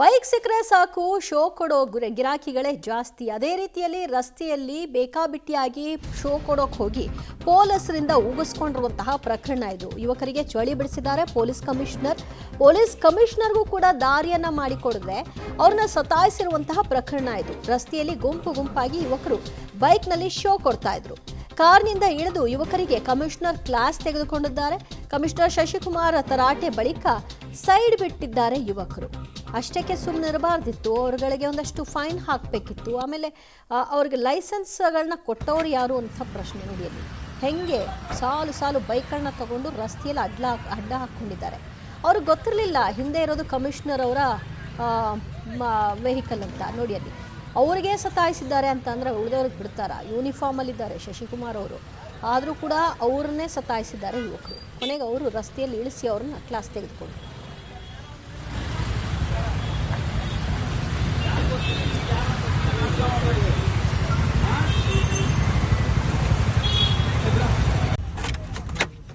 Bike ಸಿಕ್ಕರೆ ಸಾಕು show ಕೊಡೋ ಗಿರಾಕಿಗಳೇ ಜಾಸ್ತಿ. ಅದೇ ರೀತಿಯಲ್ಲಿ ರಸ್ತೆಯಲ್ಲಿ ಬೇಕಾಬಿಟ್ಟಿಯಾಗಿ ಶೋ ಕೊಡೋಕೆ ಹೋಗಿ ಪೊಲೀಸರಿಂದ ಉಗಿಸ್ಕೊಂಡಿರುವಂತಹ ಪ್ರಕರಣ ಇದು. ಯುವಕರಿಗೆ ಚಳಿ ಬಿಡಿಸಿದ್ದಾರೆ ಪೊಲೀಸ್ ಕಮಿಷನರ್. ಪೊಲೀಸ್ ಕಮಿಷನರ್ಗೂ ಕೂಡ ದಾರಿಯನ್ನ ಮಾಡಿಕೊಡದೆ ಅವ್ರನ್ನ ಸತಾಯಿಸಿರುವಂತಹ ಪ್ರಕರಣ ಇದು. ರಸ್ತೆಯಲ್ಲಿ ಗುಂಪಾಗಿ ಯುವಕರು ಬೈಕ್ನಲ್ಲಿ ಶೋ ಕೊಡ್ತಾ ಇದ್ರು. ಕಾರ್ನಿಂದ ಇಳಿದು ಯುವಕರಿಗೆ ಕಮಿಷನರ್ ಕ್ಲಾಸ್ ತೆಗೆದುಕೊಂಡಿದ್ದಾರೆ. ಕಮಿಷನರ್ ಶಶಿಕುಮಾರ್ ತರಾಟೆ ಬಳಿಕ ಸೈಡ್ ಬಿಟ್ಟಿದ್ದಾರೆ ಯುವಕರು. ಅಷ್ಟಕ್ಕೆ ಸುಮ್ಮನಿರಬಾರ್ದಿತ್ತು, ಅವ್ರಗಳಿಗೆ ಒಂದಷ್ಟು ಫೈನ್ ಹಾಕಬೇಕಿತ್ತು. ಆಮೇಲೆ ಅವ್ರಿಗೆ ಲೈಸೆನ್ಸ್ಗಳನ್ನ ಕೊಟ್ಟವರು ಯಾರು ಅಂತ ಪ್ರಶ್ನೆ ನಡೆಯಲಿ. ಹೆಂಗೆ ಸಾಲು ಬೈಕ್ಗಳನ್ನ ತಗೊಂಡು ರಸ್ತೆಯಲ್ಲಿ ಅಡ್ಡ ಹಾಕ್ಕೊಂಡಿದ್ದಾರೆ. ಅವ್ರಿಗೆ ಗೊತ್ತಿರಲಿಲ್ಲ ಹಿಂದೆ ಇರೋದು ಕಮಿಷನರ್ ಅವರ ವೆಹಿಕಲ್ ಅಂತ. ನೋಡಿ ಅಲ್ಲಿ ಅವರಿಗೆ ಸತಾಯಿಸಿದ್ದಾರೆ ಅಂತ ಅಂದರೆ ಉಳಿದವ್ರಿಗೆ ಬಿಡ್ತಾರ? ಯೂನಿಫಾರ್ಮಲ್ಲಿದ್ದಾರೆ ಶಶಿಕುಮಾರ್ ಅವರು, ಆದರೂ ಕೂಡ ಅವ್ರನ್ನೇ ಸತಾಯಿಸಿದ್ದಾರೆ ಯುವಕರು. ಕೊನೆಗೆ ಅವರು ರಸ್ತೆಯಲ್ಲಿ ಇಳಿಸಿ ಅವ್ರನ್ನ ಕ್ಲಾಸ್ ತೆಗೆದುಕೊಂಡು